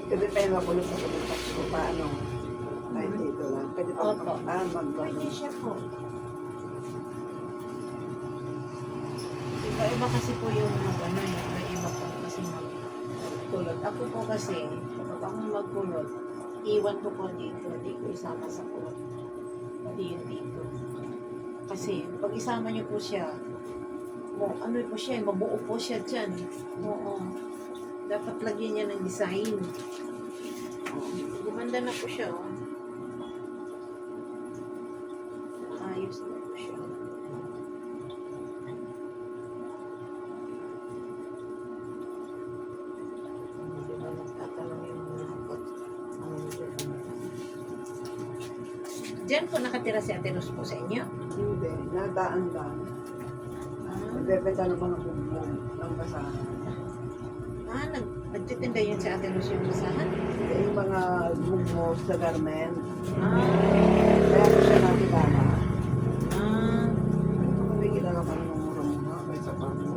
Pwede tayo mabulot sa pagkakas ko paano? Ay, dito lang. Pwede pa Pwede siya po. Iba-iba kasi po yung ano yun. Iba po kasi magkulot. Ako po kasi, kapag ako magkulot, iwan ko po dito. Hindi ko isama sa kulot. Hindi yun dito. Kasi, pag isama niyo po siya, ano po siya, mabuo po siya dyan. Oo. Dapat lagyan niya ng design. Gumanda na po siya, oh. Ayos na po siya. Diba nagtatanong yung mga hapot? Diyan po nakatira si Ate Luz po sa inyo? Hindi, nadaan lang. Nagbebenta ng mga bumbong ng basahan. Nagtitinda yun si Ate Luz yung basahan? Yung mga bumbong sa garment. Kaya ko siya nakilala. May kilala pa ng mura-mura. May sapat mo.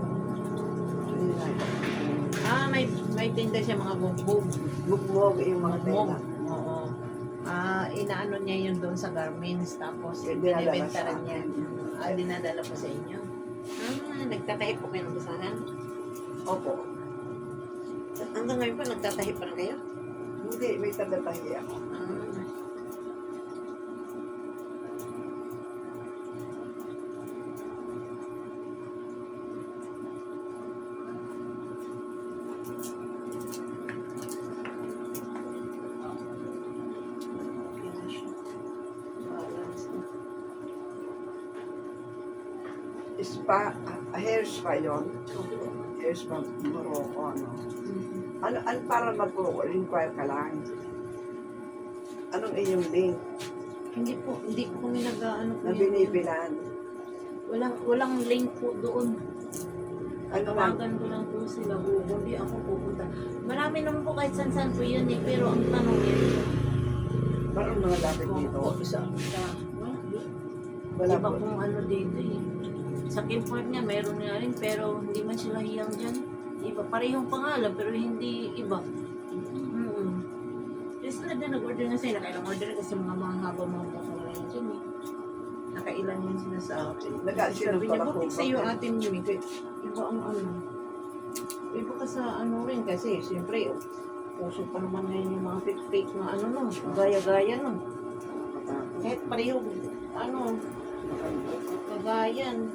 May tinda siya mga bumbong. Bumbong yung mga tela. Oo. Inaano niya yun doon sa garments, tapos Dinadala binibenta sa rin niya. Dinadala po sa inyo. Nagtatahi po kayo ng basahan? Opo. Hanggang ngayon pa, nagtatahi pa rin kayo? Hindi, may tagatahi ako. Spa, hair spa yun. Hair spa, Morocco, ano. Ano para mag-inquire ka lang? Anong inyong link Hindi ko kami nag-ano po na yun. binibilan? Walang link po doon. Ano lang? Tawagan ko lang po sila. Hindi ako pupunta. Marami naman po kahit saan po yun eh. Pero ang tanong yun. Parang mga lapit dito. Wala Iba po. kung ano dito eh. Sa Kimport niya, meron nga rin, pero hindi man sila hiyang dyan. Iba, parehong pangalan, pero hindi iba. Kasi na din, nag-order nga sila. Nakailang order kasi mga haba mga buko na yun dyan eh. Nakailan yun sila sa akin. Nag-aasin Sabi pala niya, po. bakit sa'yo atin yun eh? Iba ang ano. Iba ka sa ano rin kasi, siyempre, puso pa naman ngayon yung mga fake na ano no, gaya-gaya no. Kahit pareho, ano, kagayan.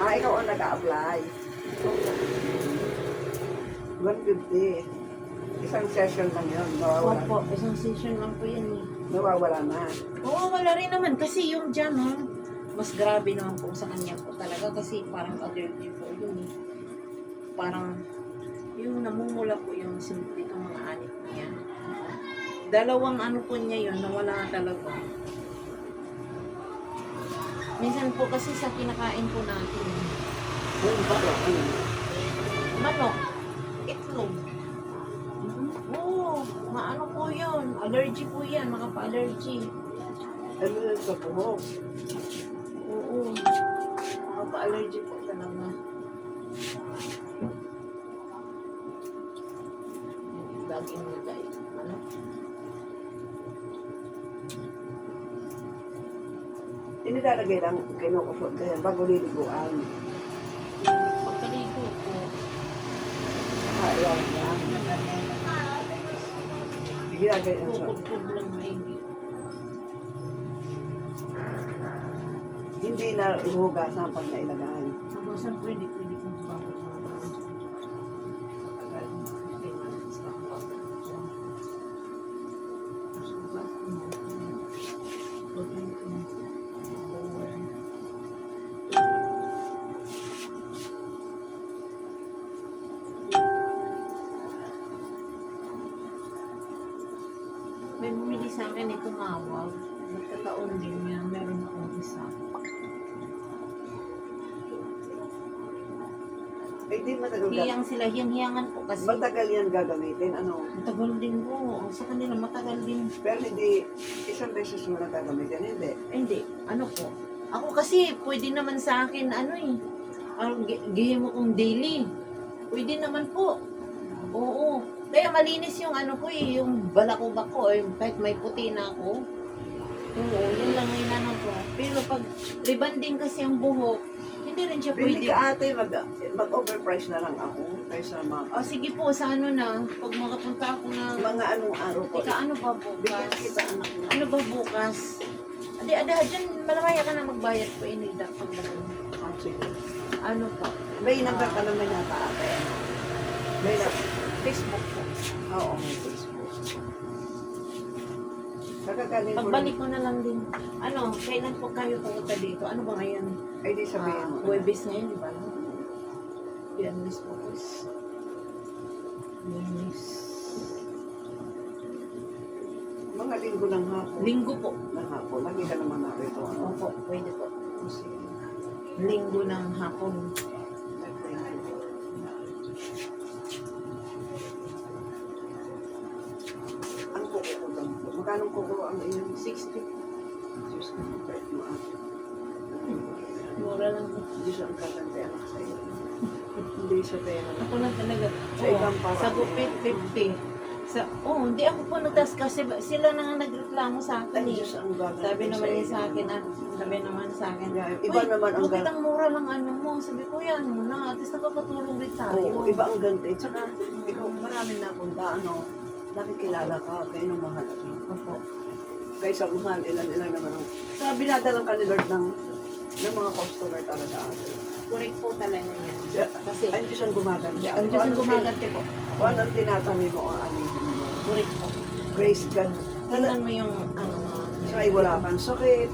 Ikaw ang nag-a-apply. 150. Isang session lang yun. Nawawala. Opo, isang session lang po yan eh. Nawawala na. Oo, wala rin naman. Kasi yung dyan, no, mas grabe naman po sa kanya po talaga. Kasi parang allergy po yun eh. Parang, yung namumula po yung simple itong mga anit niya. Dalawang ano po niya yun, nawala talaga. Minsan po kasi sa kinakain po natin, manok, itlog. Oo, maano po yun. Allergy po yan, makapa-allergy. Ano yun sa buhok? Oo, makapa-allergy po talaga. Laging nila ano? Inilalagay lang kinukusot ganyan bago liliguan. Pagkaligo po, Ayaw lang. Ginagay ang shot. pupod lang maigi. Hindi na ihugasan pag nailagay. Saan pwede kong bago. sa akin eh, tumawag. Nagkataon din niya, meron akong isa. Ay, di matagal ka. Hiyang sila, hiyang-hiyangan po kasi. Matagal yan gagamitin, ano? Matagal din po. Sa kanila, matagal din. Pero hindi, isang beses mo na gagamitin, hindi. Hindi, ano po. Ako kasi, pwede naman sa akin, ano eh. Gihim mo kong daily. Pwede naman po. Oo. Kaya malinis yung ano ko eh, yung balakubak ko eh, kahit may puti na ako. Oo, yun lang yung inano ko. Pero pag rebanding kasi ang buhok, hindi rin siya Pili pwede. ka ate, mag-overprice na lang ako kaysa O sige po, sa ano na, pag makapunta ako ng... mga anong araw ko. Ika, ano ba Bigyan bukas? kita anak mo. Ano ba bukas? Adi, dyan, malamaya ka na magbayad po, inida pag Ah, sige. ano po? May number ka naman yata ate. May number. Facebook po. Oo, may Facebook. Kakagaling mo Pagbalik ko na lang din. Ano, kailan po kayo pumunta dito? Ano ba ngayon? ay di sabihin mo. Huwebes ngayon, di ba? Biyernes po. Biyernes. Mga linggo ng hapon. Linggo po. Ng hapon. Lagi ka naman narito. Ano? Opo, pwede po. Sige. Linggo ng hapon. Ang kuko ko lang. Magkano kuko ang iyong 60. Diyos ko, kahit mo ate. Mura lang po. Diyos ang kagantihan sa iyo. Hindi sa pera. Ako na talaga. Sa ibang paraan. Sa gupit, 50. Hindi ako punutas kasi sila na nga nagreklamo sa akin Ay, eh. Diyos ang gagantihan Sabi naman niya iyo. sa akin, sabi naman sa akin, Iba "Uy, naman ang bakit ang mura lang ano mo?" Sabi ko, yan mo na, at least nakakatulong din tayo. Oo, iba ang ganti. Tsaka, ikaw marami na punta, ano, nakikilala ka, kaya nung mahal ka. Opo. Kaysa mahal, ilan naman ang... Sa binadalang ka ni Lord ng mga customer talaga ate. Correct po talaga yan. Kasi, Ay, Diyos ang gumaganti. ang Diyos ang gumagante po. Kung anong tinatabi mo ang alihin mo. Correct po. Praise God. Tingnan mo yung, ano, Ay, wala kang sakit.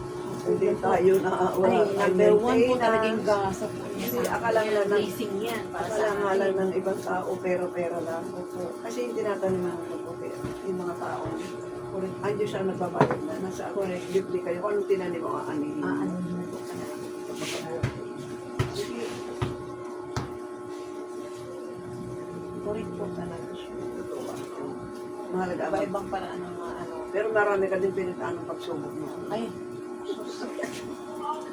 Hindi tayo na wala ay, kang number one po maintenance. talagang gasa po niya Kasi sa akala akin. nga ng- Blessing yan para sa Akala nga lang akin. ng ibang tao, pero-pero lang. Kasi yung tinatanim mo yung mga tao. Correct. Ang Diyos ang nagbabayad na. Nasa correct. Bibli kayo. Kung anong tinanim mo, aanihin mo. Ano na po ka na. Sige. Correct po talaga siya. Totoo ba? Mahalaga ba? Iba-ibang paraan ng mga ano. Pero marami ka din pinagtanong pagsubok mo. Ay, sus.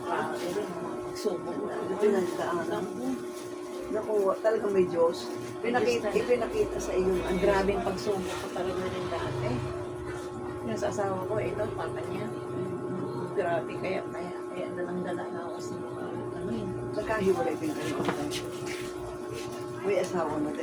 Grabe rin ang mga pagsubok na. Pinagdaanan. Naku, Naku, talagang may Diyos. Ipinakita sa iyo. ang grabing pagsubok ko talaga rin dati. Yung sa asawa ko, ito, papa niya. Grabe, kaya dalang-dala na ako sa mga, ano yun. Nagkahiwalay din kayo. May asawa na din.